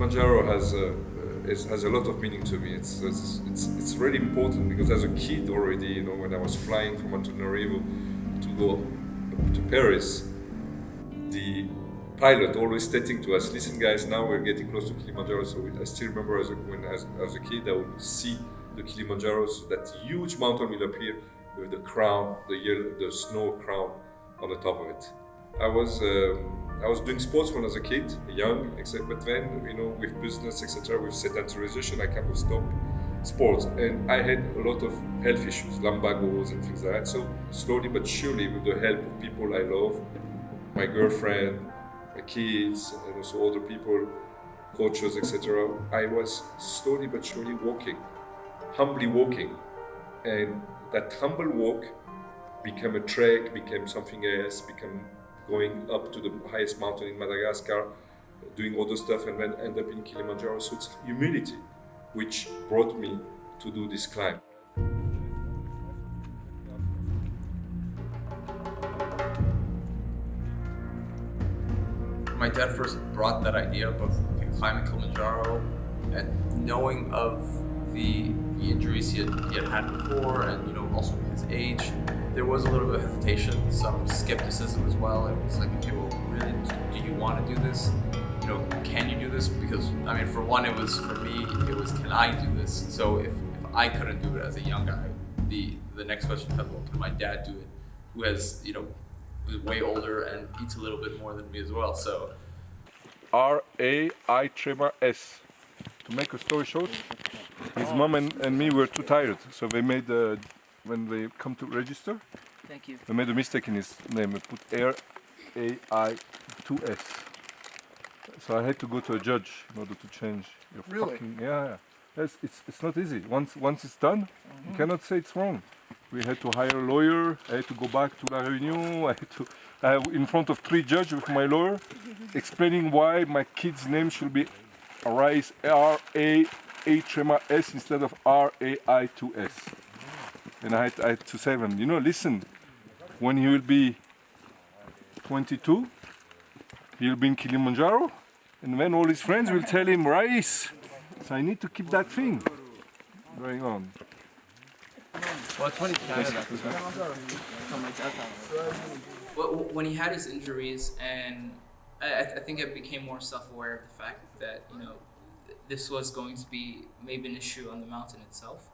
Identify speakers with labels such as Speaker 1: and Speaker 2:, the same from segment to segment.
Speaker 1: Kilimandjaro has a lot of meaning to me. It's really important because as a kid already, you know, when I was flying from Antananarivo to go to Paris, the pilot always stating to us, "Listen, guys, now we're getting close to Kilimandjaro." So I still remember as a kid, I would see the Kilimandjaro, so that huge mountain will appear with the crown, the snow crown on the top of it. I was doing sports when I was a kid, young, but then, you know, with business, etc., with sedentarization, I kind of stopped sports, and I had a lot of health issues, lumbagos and things like that. So slowly but surely, with the help of people I love, my girlfriend, my kids, and also other people, coaches, etc., I was slowly but surely walking, humbly walking, and that humble walk became a trek, became something else, became going up to the highest mountain in Madagascar, doing other stuff, and then end up in Kilimandjaro. So it's humility which brought me to do this climb.
Speaker 2: My dad first brought that idea of climbing Kilimandjaro, and knowing of the injuries he had before, and, you know, also his age, there was a little bit of hesitation, some skepticism as well. It was like, okay, well, really, do you want to do this? You know, can you do this? Because, I mean, for one, for me, can I do this? So if I couldn't do it as a young guy, the next question comes, well, can my dad do it? Who has, you know, who's way older and eats a little bit more than me as well. So
Speaker 3: R-A-I-S. To make a story short, his mom and me were too tired, so they made when they come to register,
Speaker 4: Thank you.
Speaker 3: they made a mistake in his name. They put R-A-I-2-S. So I had to go to a judge in order to change your fucking. Yeah. Yes, it's not easy. Once it's done, you cannot say it's wrong. We had to hire a lawyer. I had to go back to La Réunion. I had to in front of 3 judges with my lawyer, explaining why my kid's name should be R-A-H-S instead of R-A-I-2-S. And I had to say them, you know, listen, when he will be 22, he'll be in Kilimandjaro, and then all his friends will tell him Rais. So I need to keep that thing going on.
Speaker 4: When he had his injuries, and I think I became more self-aware of the fact that, you know, this was going to be maybe an issue on the mountain itself,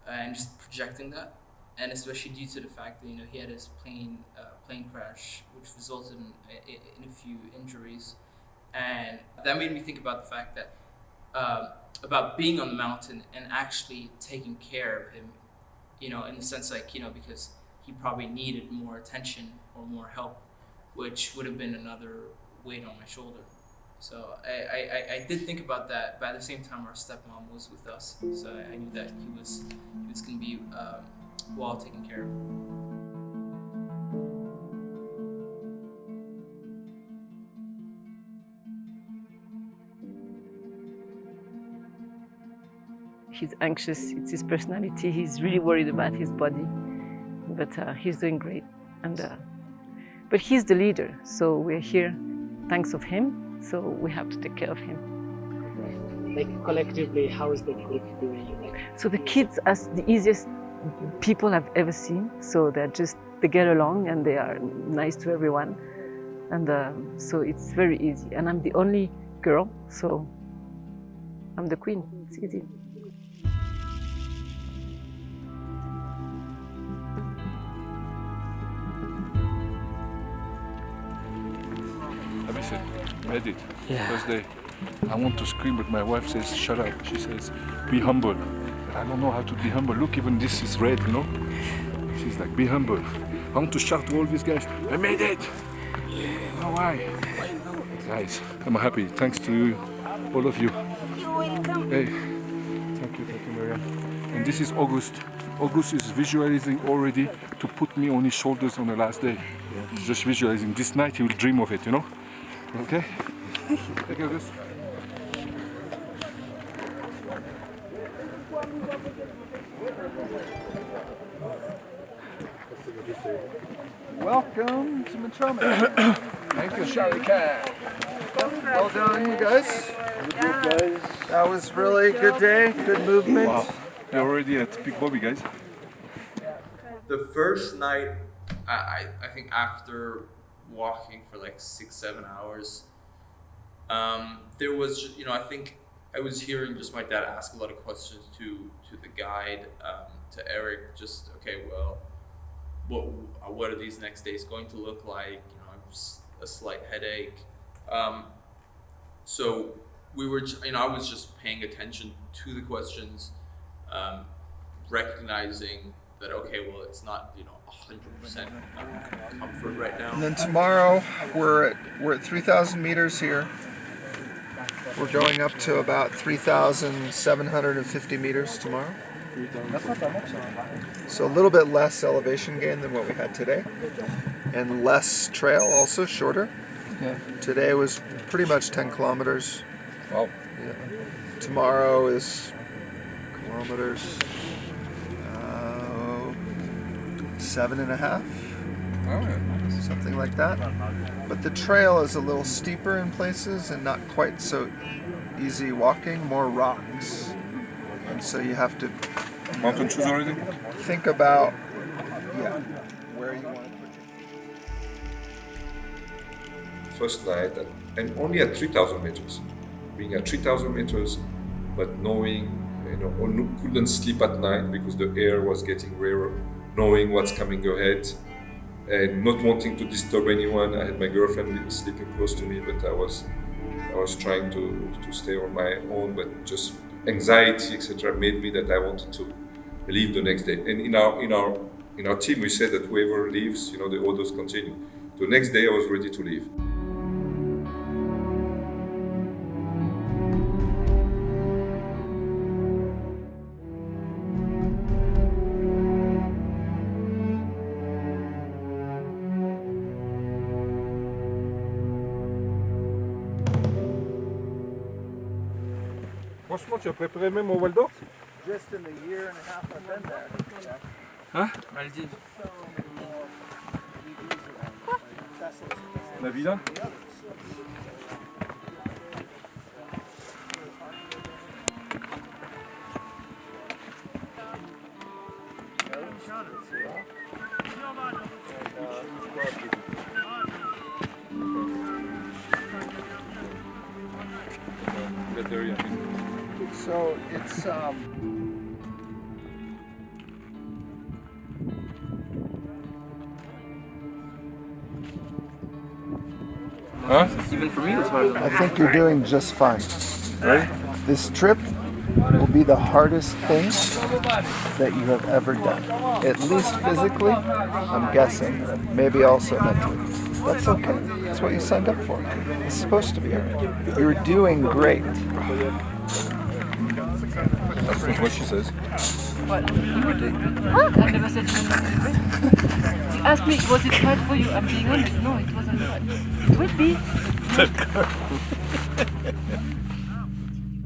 Speaker 4: and just projecting that, and especially due to the fact that, you know, he had his plane crash, which resulted in a few injuries, and that made me think about the fact that about being on the mountain and actually taking care of him, you know, in the sense, like, you know, because he probably needed more attention or more help, which would have been another weight on my shoulder. So I did think about that, but at the same time, our stepmom was with us, so I knew that he was going to be well taken care of.
Speaker 5: He's anxious, it's his personality, he's really worried about his body, but he's doing great. But he's the leader, so we're here thanks of him, so we have to take care of him.
Speaker 6: Like, collectively, how is the group doing?
Speaker 5: So the kids are the easiest people I've ever seen, so they get along and they are nice to everyone, and so it's very easy. And I'm the only girl, so I'm the queen, it's easy.
Speaker 3: Read it. First day, I want to scream, but my wife says, shut up. She says, be humble. But I don't know how to be humble. Look, even this is red, you know? She's like, be humble. I want to shout to all these guys, I made it! Yeah, why? Guys, I'm happy. Thanks to you, all of you.
Speaker 7: You're welcome.
Speaker 3: Hey, thank you, Maria. And this is August. August is visualizing already to put me on his shoulders on the last day. He's just visualizing. This night he will dream of it, you know? Okay? Thank you, August.
Speaker 8: Welcome to Matroman. Thank you, Charlie Cat.
Speaker 7: Well done, you guys. That was really a good day, good movement.
Speaker 3: Wow. We're already at Big Bobby, guys.
Speaker 2: The first night, I think after walking for like 6-7 hours, there was, I think I was hearing just my dad ask a lot of questions to the guide, to Eric, just, okay, well, what are these next days going to look like? A slight headache. So we were, I was just paying attention to the questions, recognizing that, okay, well, it's not, 100% comfort right now.
Speaker 7: And then tomorrow, we're at 3,000 meters here. We're going up to about 3,750 meters tomorrow. So a little bit less elevation gain than what we had today. And less trail also, shorter.
Speaker 3: Yeah.
Speaker 7: Today was pretty much 10 kilometers.
Speaker 3: Wow.
Speaker 7: Yeah. Tomorrow is kilometers, 7.5.
Speaker 3: Oh, yeah.
Speaker 7: Something like that. But the trail is a little steeper in places and not quite so easy walking, more rocks. And so you have to
Speaker 3: Mountain shoes already?
Speaker 7: think about where you want to put your feet.
Speaker 1: First night, and only at 3,000 meters. Being at 3,000 meters, but knowing, couldn't sleep at night because the air was getting rarer, knowing what's coming ahead, and not wanting to disturb anyone. I had my girlfriend sleeping close to me, but I was trying to stay on my own, but just anxiety, etc., made me that I wanted to leave the next day. And in our team, we said that whoever leaves, the others continue. The next day, I was ready to leave.
Speaker 3: Franchement, tu as préféré même au Waldorf?
Speaker 7: Just in the year and a half I've been there.
Speaker 3: Hein?
Speaker 4: Maldives.
Speaker 3: La villa?
Speaker 7: So it's
Speaker 3: Huh?
Speaker 4: Even for me, it's harder.
Speaker 7: I think you're doing just fine. Right? This trip will be the hardest thing that you have ever done. At least physically, I'm guessing. Maybe also mentally. That's okay. That's what you signed up for. It's supposed to be hard. You're doing great.
Speaker 3: That's what she says.
Speaker 5: What? You were doing good. Huh? I never said you were not doing great. You asked me, was it hard for you? I'm being honest. No, it wasn't hard. It would be.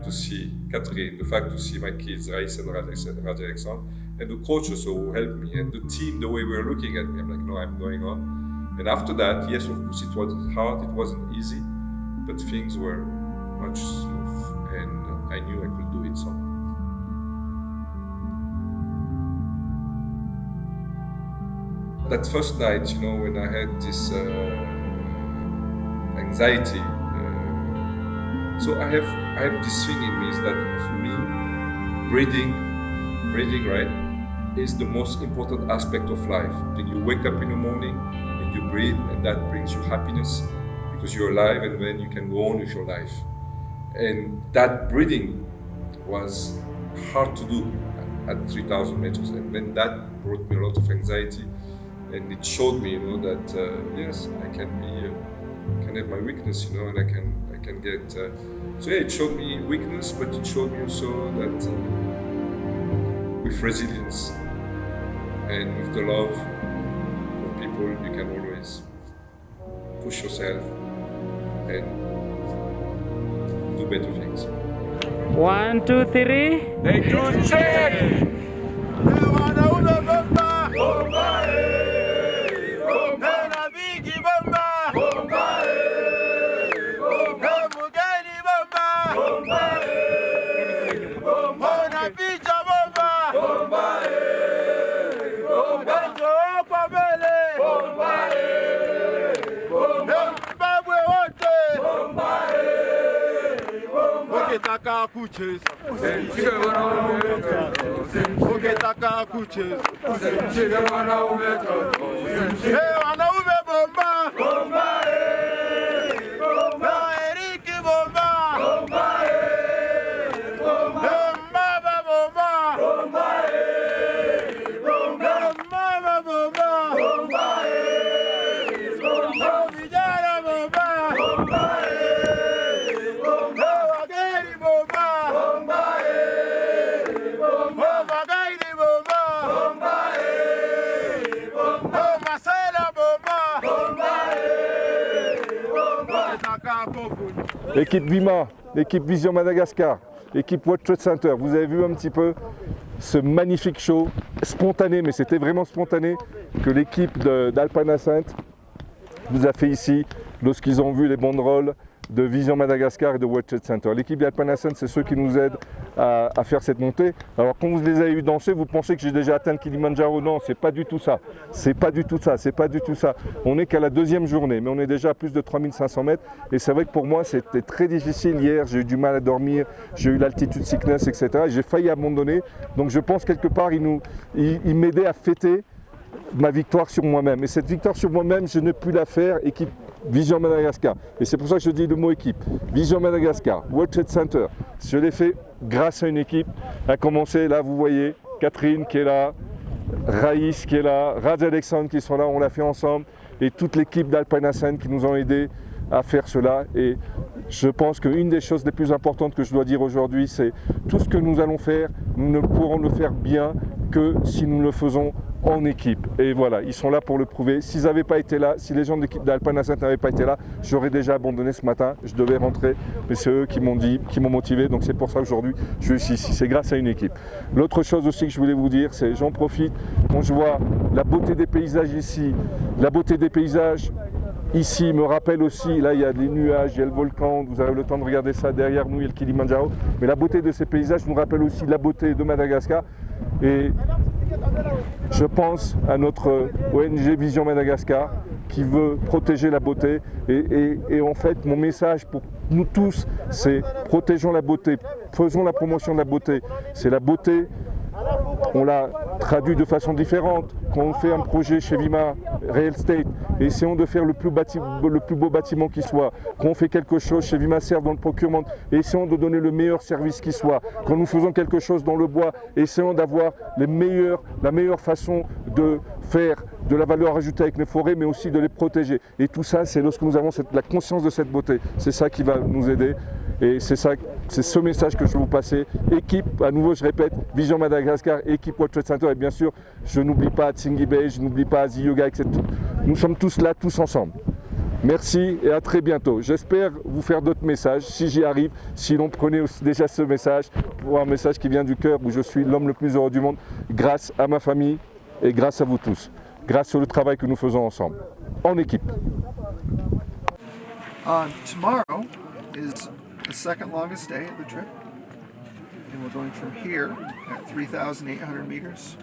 Speaker 1: To see Catherine, the fact to see my kids, Raïs and Raja Alexandre, and the coach also who helped me, and the team, the way we were looking at me, I'm like, no, I'm going on. And after that, yes, of course, it was hard, it wasn't easy, but things were much smooth, and I knew I could do it somehow. That first night, when I had this anxiety, so I have this thing in me is that for me, breathing, right, is the most important aspect of life. Then you wake up in the morning and you breathe, and that brings you happiness because you're alive, and then you can go on with your life. And that breathing was hard to do at 3,000 meters, and then that brought me a lot of anxiety, and it showed me, that yes, I can have my weakness, and I can get. So yeah, it showed me weakness, but it showed me also that with resilience and with the love of people, you can always push yourself and do better things.
Speaker 8: 1, 2, 3.
Speaker 3: They do check! L'équipe Vima, l'équipe Vision Madagascar, l'équipe What Trade Center, vous avez vu un petit peu ce magnifique show, spontané, mais c'était vraiment spontané, que l'équipe d'Alpana Sainte nous a fait ici, lorsqu'ils ont vu les banderoles de Vision Madagascar et de What Trade Center. L'équipe d'Alpana Sainte, c'est ceux qui nous aident à faire cette montée. Alors quand vous les avez eu danser, vous pensez que j'ai déjà atteint le Kilimandjaro. Non, c'est pas du tout ça. C'est pas du tout ça, c'est pas du tout ça. On n'est qu'à la deuxième journée, mais on est déjà à plus de 3500 mètres. Et c'est vrai que pour moi, c'était très difficile hier. J'ai eu du mal à dormir, j'ai eu l'altitude sickness, etc. Et j'ai failli abandonner. Donc je pense quelque part, il m'aidait à fêter ma victoire sur moi-même. Et cette victoire sur moi-même, je ne puis la faire équipe Vision Madagascar. Et c'est pour ça que je dis le mot équipe. Vision Madagascar, World Trade Center. Je l'ai fait grâce à une équipe. À commencer, là, vous voyez, Catherine qui est là, Raïs qui est là, Raj Alexandre qui sont là, on l'a fait ensemble. Et toute l'équipe d'Alpana Sainte qui nous ont aidés à faire cela. Et je pense qu'une des choses les plus importantes que je dois dire aujourd'hui, c'est tout ce que nous allons faire, nous ne pourrons le faire bien que si nous le faisons en équipe. Et voilà, ils sont là pour le prouver. S'ils n'avaient pas été là, si les gens de l'équipe d'Alpana Sainte n'avaient pas été là, j'aurais déjà abandonné ce matin. Je devais rentrer, mais c'est eux qui m'ont dit, qui m'ont motivé. Donc c'est pour ça qu'aujourd'hui, je suis ici. C'est grâce à une équipe. L'autre chose aussi que je voulais vous dire, c'est j'en profite quand je vois la beauté des paysages ici, la beauté des paysages ici me rappelle aussi, là il y a des nuages, il y a le volcan, vous avez le temps de regarder ça derrière nous, il y a le Kilimandjaro, mais la beauté de ces paysages nous rappelle aussi la beauté de Madagascar. Et je pense à notre ONG Vision Madagascar qui veut protéger la beauté et en fait mon message pour nous tous c'est protégeons la beauté, faisons la promotion de la beauté. C'est la beauté, on l'a traduit de façon différente. Quand on fait un projet chez Vima Real Estate, essayons de faire le plus beau bâtiment qui soit. Quand on fait quelque chose chez Vima Serve dans le procurement, essayons de donner le meilleur service qui soit. Quand nous faisons quelque chose dans le bois, essayons d'avoir la meilleure façon de faire de la valeur ajoutée avec les forêts, mais aussi de les protéger. Et tout ça, c'est lorsque nous avons la conscience de cette beauté. C'est ça qui va nous aider. Et c'est ce message que je vais vous passer. Équipe, à nouveau je répète, Vision Madagascar, équipe World Trade Center. Et bien sûr, je n'oublie pas Tsingi Bay, je n'oublie pas Azi Yoga, etc. Nous sommes tous là, tous ensemble. Merci et à très bientôt. J'espère vous faire d'autres messages, si j'y arrive, si l'on prenait déjà ce message, pour un message qui vient du cœur, où je suis l'homme le plus heureux du monde, grâce à ma famille et grâce à vous tous. Grâce au travail que nous faisons ensemble, en équipe.
Speaker 7: Tomorrow is the second longest day of the trip, and we're going from here at 3,800 meters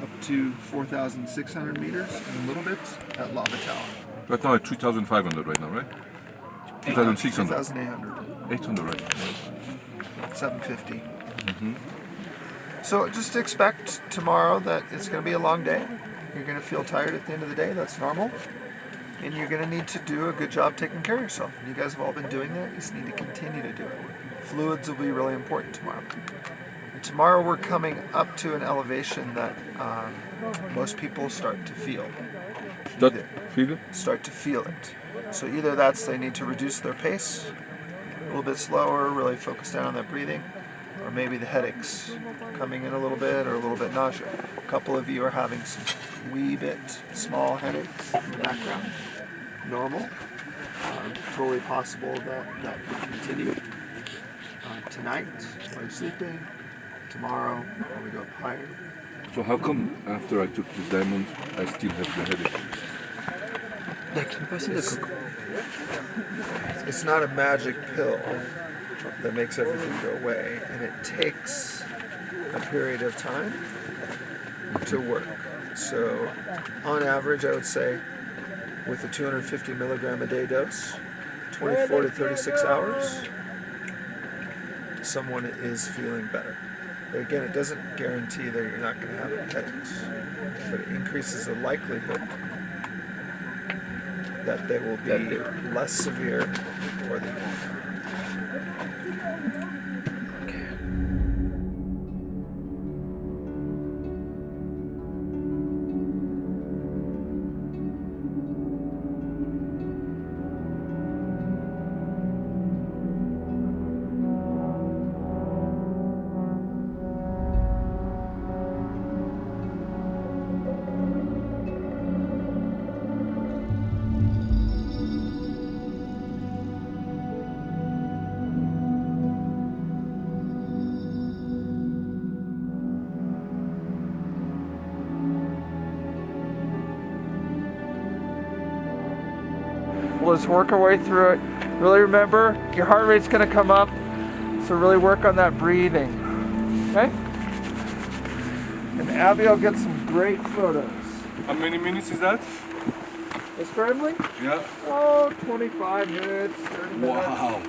Speaker 7: up to 4,600 meters and a little bit at Lava Tower.
Speaker 3: Right now at 3,500 right now, right? 2,600.
Speaker 7: 2,800.
Speaker 3: 800, right?
Speaker 7: 750. So just expect tomorrow that it's going to be a long day. You're going to feel tired at the end of the day, that's normal. And you're going to need to do a good job taking care of yourself. You guys have all been doing that, you just need to continue to do it. Fluids will be really important tomorrow. And tomorrow we're coming up to an elevation that most people start to feel. Start to feel it. So either that's they need to reduce their pace, a little bit slower, really focus down on that breathing, or maybe the headaches coming in a little bit or a little bit nausea. A couple of you are having some wee bit small headaches in the background. Normal. Totally possible that could continue tonight while you're sleeping, tomorrow when we go up higher.
Speaker 3: So how come after I took this diamond, I still have the headache?
Speaker 7: It's not a magic pill that makes everything go away, and it takes a period of time to work. So on average, I would say with a 250 milligram a day dose, 24 to 36 hours someone is feeling better. But again, it doesn't guarantee that you're not going to have a headache, but it increases the likelihood that they will be less severe or they won't. Let's work our way through it. Really remember, your heart rate's going to come up, so really work on that breathing. Okay? And Abby will get some great photos.
Speaker 3: How many minutes is that?
Speaker 7: The scrambling?
Speaker 3: Yeah.
Speaker 7: Oh, 25 minutes, 30 minutes.
Speaker 3: Wow.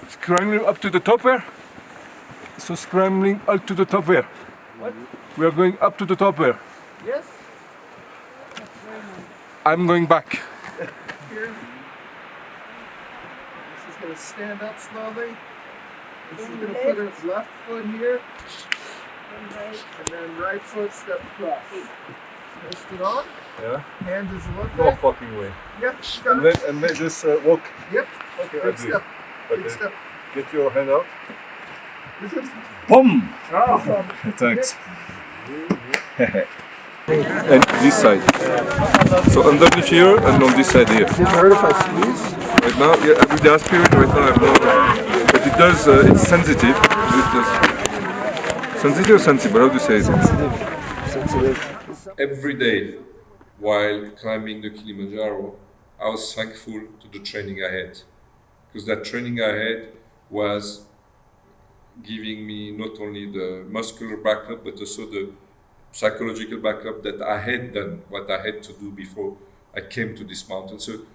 Speaker 3: Scrambling up to the top there? So scrambling up to the top there.
Speaker 7: What?
Speaker 3: We are going up to the top there.
Speaker 7: Yes?
Speaker 3: I'm going back.
Speaker 7: Here. This is going to stand up slowly. This is going to put its left foot here. And then right foot step across. Twist it on.
Speaker 3: Yeah.
Speaker 7: Hand is a little
Speaker 3: No
Speaker 7: bit.
Speaker 3: fucking way.
Speaker 7: Yep.
Speaker 3: And then just walk.
Speaker 7: Yep.
Speaker 3: Okay,
Speaker 7: Big step. Big
Speaker 3: Okay.
Speaker 7: step.
Speaker 3: Get your hand out.
Speaker 7: Boom!
Speaker 3: Thanks. And this side. So underneath here and on this side here.
Speaker 7: Does it hurt if I squeeze?
Speaker 3: Right now, yeah, with the aspirate right now, I'm not, but it does, it's sensitive. It does. Sensitive or sensible? How do you say it?
Speaker 7: Sensitive.
Speaker 1: Every day while climbing the Kilimandjaro, I was thankful to the training I had. Because that training I had was giving me not only the muscular backup, but also the psychological backup that I had done what I had to do before I came to this mountain. So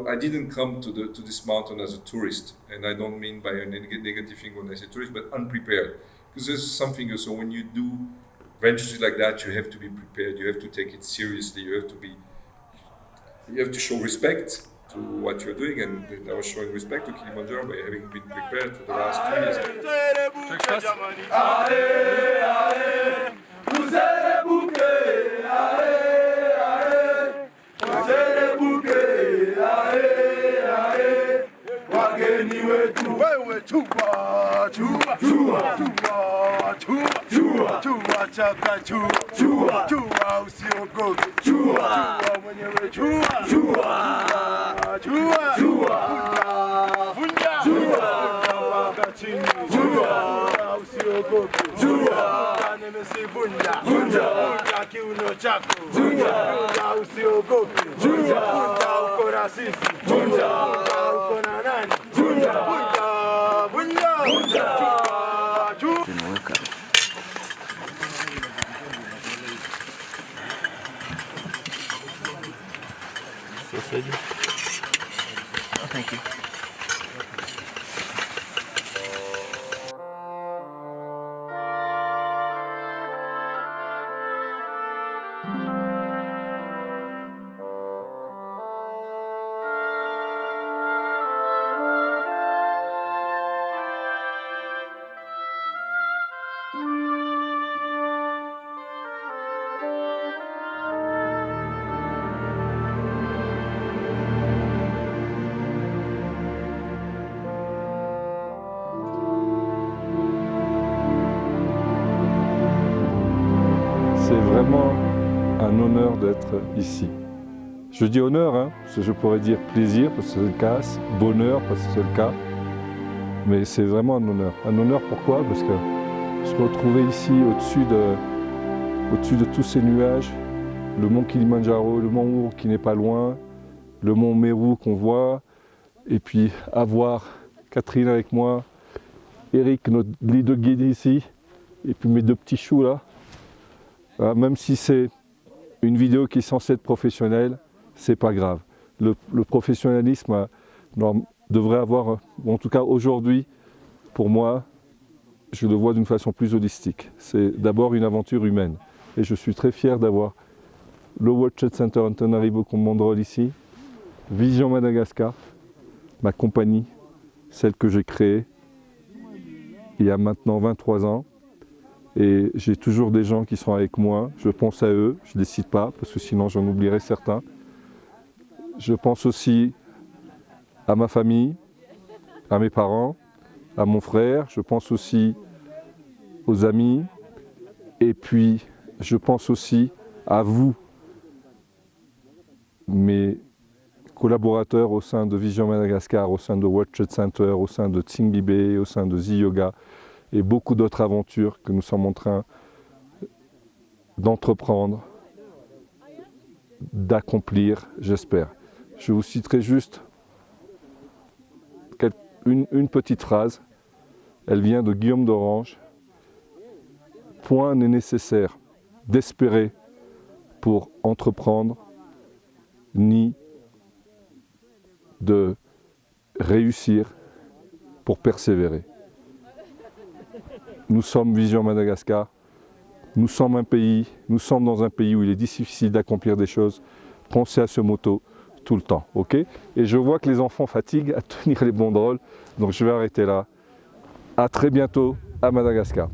Speaker 1: I didn't come to this mountain as a tourist, and I don't mean by a negative thing when I say tourist, but unprepared. Because there's something also when you do ventures like that, you have to be prepared. You have to take it seriously. You have to show respect to what you're doing, and I was showing respect to Kilimandjaro by having been prepared for the last 2 years.
Speaker 7: Thank you.
Speaker 3: C'est vraiment un honneur d'être ici. Je dis honneur, hein, parce que je pourrais dire plaisir, parce que c'est le cas, bonheur, parce que c'est le cas. Mais c'est vraiment un honneur. Un honneur pourquoi? Parce que se retrouver ici au-dessus de tous ces nuages, le mont Kilimandjaro, le mont Our qui n'est pas loin, le mont Meru qu'on voit, et puis avoir Catherine avec moi, Eric, les deux guides ici, et puis mes deux petits choux là. Même si c'est une vidéo qui est censée être professionnelle, c'est pas grave. le professionnalisme devrait avoir, en tout cas aujourd'hui, pour moi, je le vois d'une façon plus holistique. C'est d'abord une aventure humaine. Et je suis très fier d'avoir le World Trade Center Antananarivo comme mon rôle ici, Vision Madagascar, ma compagnie, celle que j'ai créée il y a maintenant 23 ans. Et j'ai toujours des gens qui sont avec moi, je pense à eux, je ne les cite pas parce que sinon j'en oublierai certains. Je pense aussi à ma famille, à mes parents, à mon frère, je pense aussi aux amis et puis je pense aussi à vous, mes collaborateurs au sein de Vision Madagascar, au sein de World Trade Center, au sein de Tsingibé, au sein de Z-Yoga et beaucoup d'autres aventures que nous sommes en train d'entreprendre, d'accomplir, j'espère. Je vous citerai juste une petite phrase, elle vient de Guillaume d'Orange. Point n'est nécessaire d'espérer pour entreprendre, ni de réussir pour persévérer. Nous sommes Vision Madagascar, nous sommes dans un pays où il est difficile d'accomplir des choses. Pensez à ce motto tout le temps, ok? Et je vois que les enfants fatiguent à tenir les banderoles, donc je vais arrêter là. À très bientôt à Madagascar.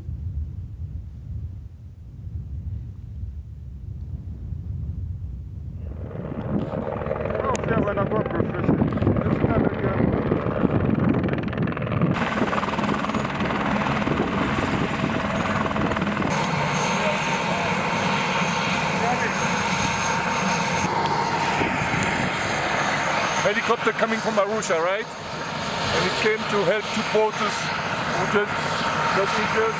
Speaker 9: Helicopter coming from Arusha, right? And it came to help 2 porters who just got injured.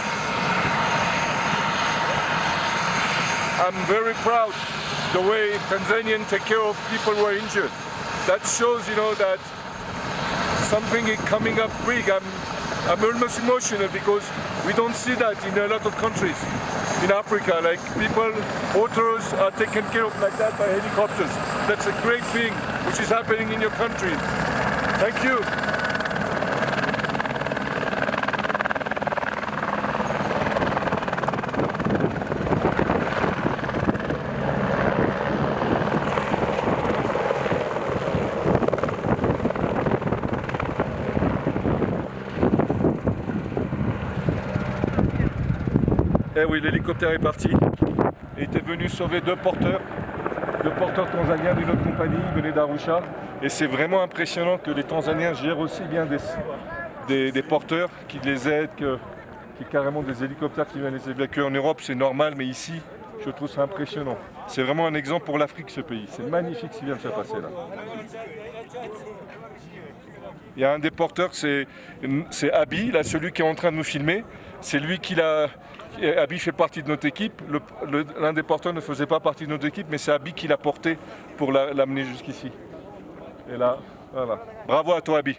Speaker 9: I'm very proud the way Tanzanians take care of people who are injured. That shows, you know, that something is coming up big. I'm almost emotional because we don't see that in a lot of countries in Africa. Like people, porters are taken care of like that by helicopters. That's a great thing which is happening in your country. Thank you.
Speaker 3: Eh oui, l'hélicoptère est parti. Il était venu sauver 2 porteurs tanzaniens d'une autre compagnie, ils venaient d'Arusha. Et c'est vraiment impressionnant que les Tanzaniens gèrent aussi bien des porteurs qui les aident, qui carrément des hélicoptères qui viennent les évacuer. En Europe, c'est normal, mais ici, je trouve ça impressionnant. C'est vraiment un exemple pour l'Afrique, ce pays. C'est magnifique ce qui vient de se passer là. Il y a un des porteurs, c'est Abi, là, celui qui est en train de nous filmer. C'est lui qui l'a... Abi fait partie de notre équipe. L'un des porteurs ne faisait pas partie de notre équipe, mais c'est Abi qui l'a porté pour l'amener jusqu'ici. Et là, voilà. Bravo à toi, Abi.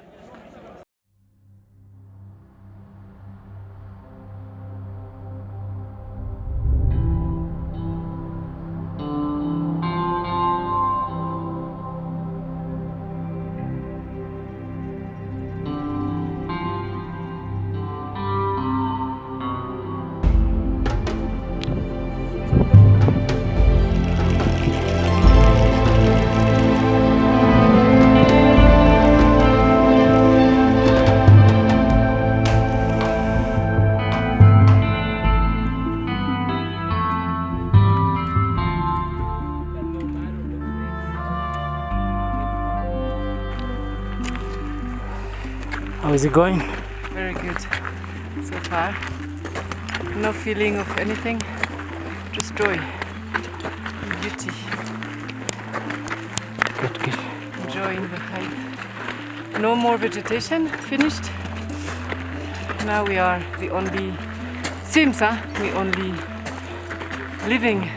Speaker 8: How is it going?
Speaker 5: Very good so far. No feeling of anything, just joy and beauty.
Speaker 8: Good, good.
Speaker 5: Enjoying the hike. No more vegetation, finished. Now we are the only, seems the only living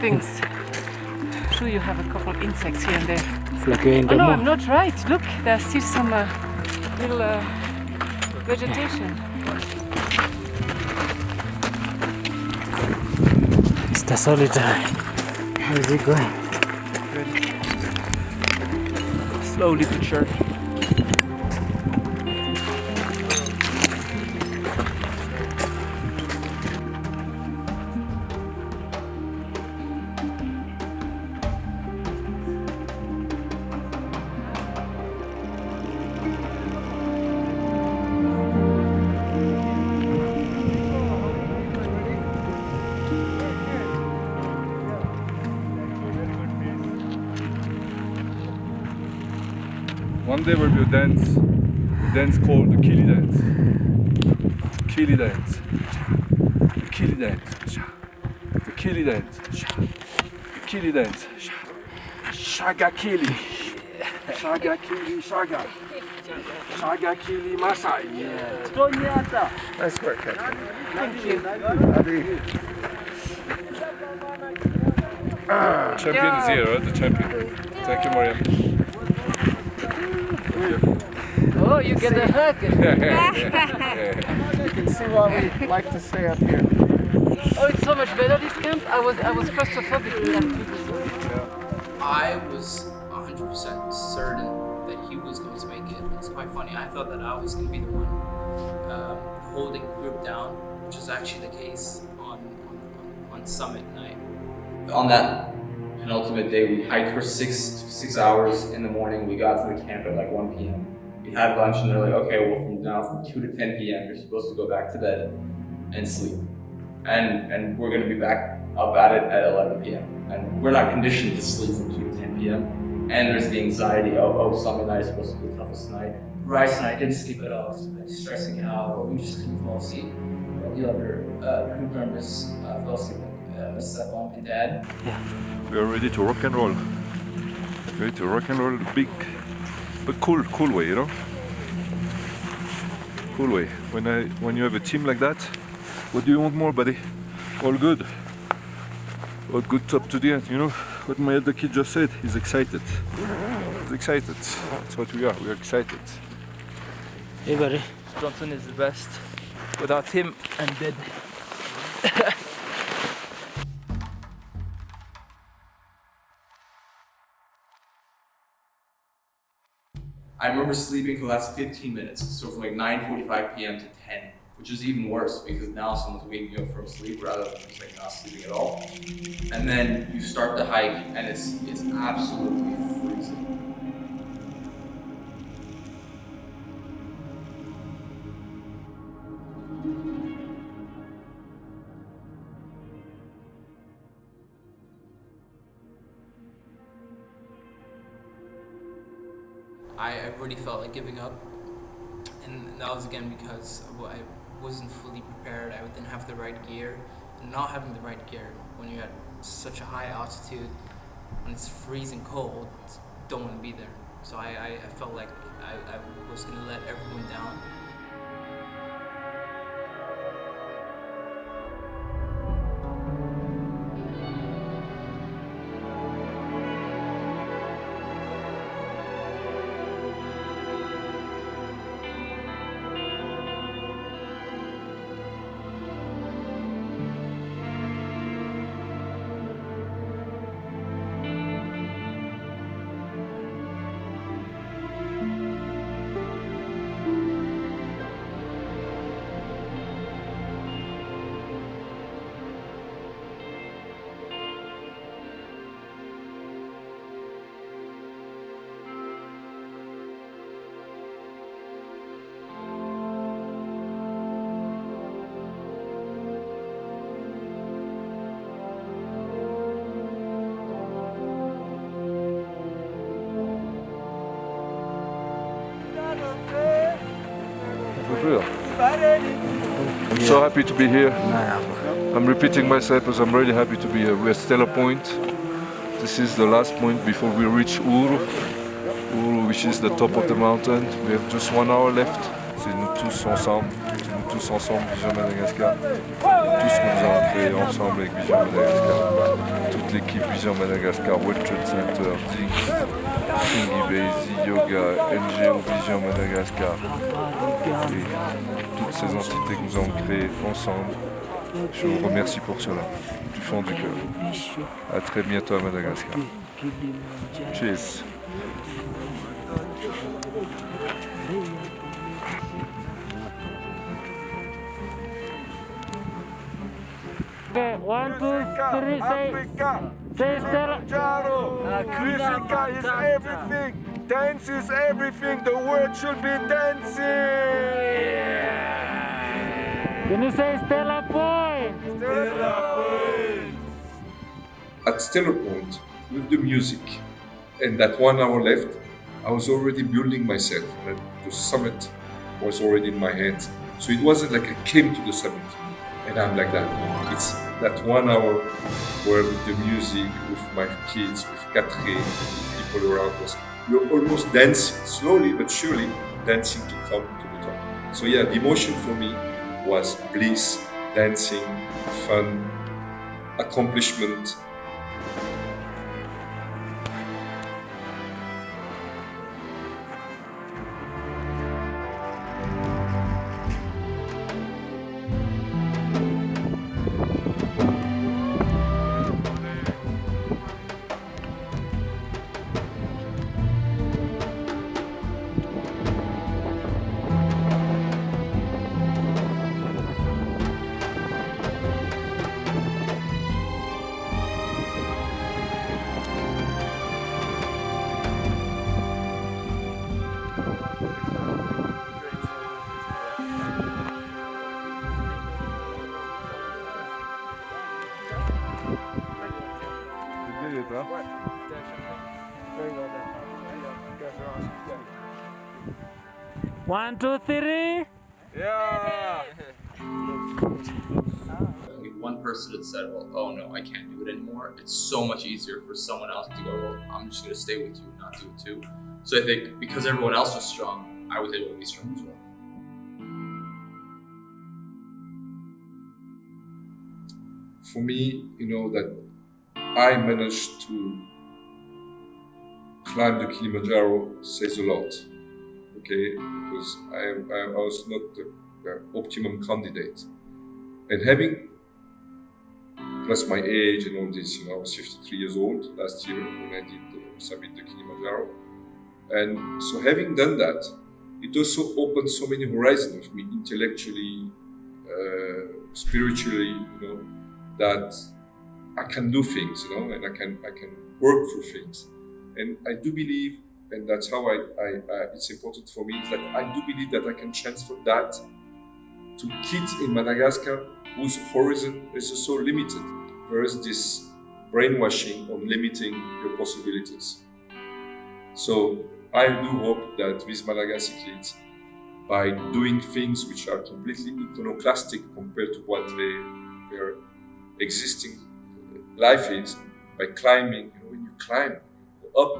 Speaker 5: things. Sure, you have a couple of insects here and there.
Speaker 8: It's like you're in the
Speaker 5: Oh no,
Speaker 8: moon.
Speaker 5: I'm not right. Look, there's still some little vegetation.
Speaker 8: It's the solitary. How is it going?
Speaker 5: Good.
Speaker 8: slowly to church.
Speaker 3: One day will be a dance called the Kili dance. Kili dance. The Kili dance. The Kili dance. The Kili dance. Shaga Kili. Shaga Kili Shaga. Shaga Kili Masai.
Speaker 7: Nice work, Hector.
Speaker 3: Thank you. Champion is here, right? The champion. Thank you, Mariam.
Speaker 5: Oh, you get a hug.
Speaker 7: You can see why we like to stay up here.
Speaker 5: Oh, it's so much better this camp. I was claustrophobic in that camp.
Speaker 4: I was 100% certain that he was going to make it. It's quite funny. I thought that I was going to be the one holding the group down, which was actually the case on summit night.
Speaker 2: On that penultimate day, we hiked for six hours in the morning. We got to the camp at like 1 p.m. We had lunch and they're like, okay, well from 2 to 10 p.m. you're supposed to go back to bed and sleep. And we're gonna be back up at it at 11 p.m. And we're not conditioned to sleep from 2 to 10 p.m. And there's the anxiety of summit night is supposed to be the toughest night.
Speaker 4: Bryce and I didn't sleep at all. I was like stressing out, or we just couldn't fall asleep. The other crew members fell asleep, like mom and dad.
Speaker 3: We are ready to rock and roll. Ready to rock and roll the big, but cool way, you know? Cool way. When you have a team like that, what do you want more, buddy? All good. All good top to the end, you know? What my other kid just said, he's excited. He's excited. That's what we are, we're excited.
Speaker 8: Hey buddy, Johnson is the best. Without him, I'm dead.
Speaker 2: I remember sleeping for the last 15 minutes, so from like 9:45 p.m. to 10, which is even worse because now someone's waking you up from sleep rather than just like not sleeping at all. And then you start the hike and it's absolutely freezing.
Speaker 4: I really felt like giving up, and that was again because I wasn't fully prepared. I didn't have the right gear, and not having the right gear when you're at such a high altitude and it's freezing cold, don't want to be there. So I felt like I was going to let everyone down.
Speaker 3: I'm so happy to be here. I'm repeating myself because I'm really happy to be here. We're at Stellar Point. This is the last point before we reach Uru, which is the top of the mountain. We have just 1 hour left. C'est nous tous ensemble. C'est nous tous ensemble, Vision Madagascar. Tout ce que nous avons créé ensemble avec Vision Madagascar. Toute l'équipe Vision Madagascar, World Trade Center, Zinc, Thingy Base, Yoga, NGO Vision Madagascar. Et toutes ces entités que nous avons créées ensemble. Je vous remercie pour cela, du fond du cœur. À très bientôt à Madagascar. Cheers.
Speaker 10: Okay, 1, 2, 3, say
Speaker 9: Kilimandjaro. Africa is everything. Dance is everything. The world should be dancing.
Speaker 10: Can you say Stella Point?
Speaker 9: Stella Point.
Speaker 1: At Stella Point, with the music and that 1 hour left, I was already building myself. And the summit was already in my hands. So it wasn't like I came to the summit and I'm like that. It's that 1 hour where with the music, with my kids, with Catherine, with the people around us, we're almost dancing, slowly but surely, dancing to come to the top. So yeah, the emotion for me was bliss, dancing, fun, accomplishment.
Speaker 10: One, two, three.
Speaker 9: Yeah.
Speaker 2: If one person had said, well, oh no, I can't do it anymore, it's so much easier for someone else to go, well, I'm just going to stay with you and not do it too. So I think because everyone else was strong, I was able to be strong as well.
Speaker 1: For me, that I managed to climb the Kilimandjaro says a lot, okay? Because I was not the optimum candidate. And having, plus my age and all this, I was 53 years old last year when I did submit the Kilimandjaro. And so having done that, it also opened so many horizons of me, intellectually, spiritually, that I can do things, and I can work through things. And I do believe, and that's how it's important for me, is that I do believe that I can transfer that to kids in Madagascar whose horizon is so limited. There is this brainwashing on limiting your possibilities. So I do hope that these Malagasy kids, by doing things which are completely iconoclastic compared to what their existing life is, by climbing, when you climb, you go up.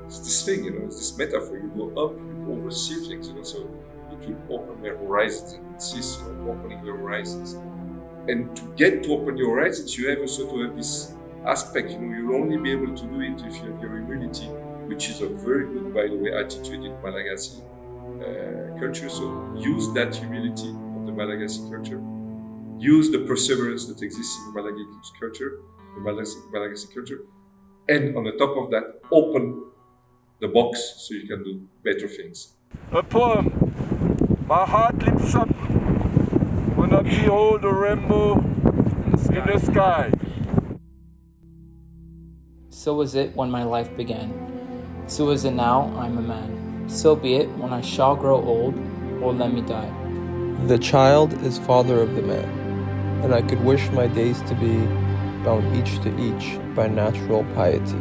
Speaker 1: It's this thing, it's this metaphor. You go up, you oversee things, so it will open their horizons and insist on opening your horizons. And to get to open your horizons, you have also to have this aspect, you'll only be able to do it if you have your humility, which is a very good, by the way, attitude in Malagasy culture. So use that humility of the Malagasy culture. Use the perseverance that exists in the Malagasy culture. And on the top of that, open the box so you can do better things.
Speaker 9: A poem. My heart leaps up when I behold a rainbow in the sky.
Speaker 4: So was it when my life began. So is it now I'm a man. So be it when I shall grow old, or let me die.
Speaker 11: The child is father of the man, and I could wish my days to be bound each to each by natural piety.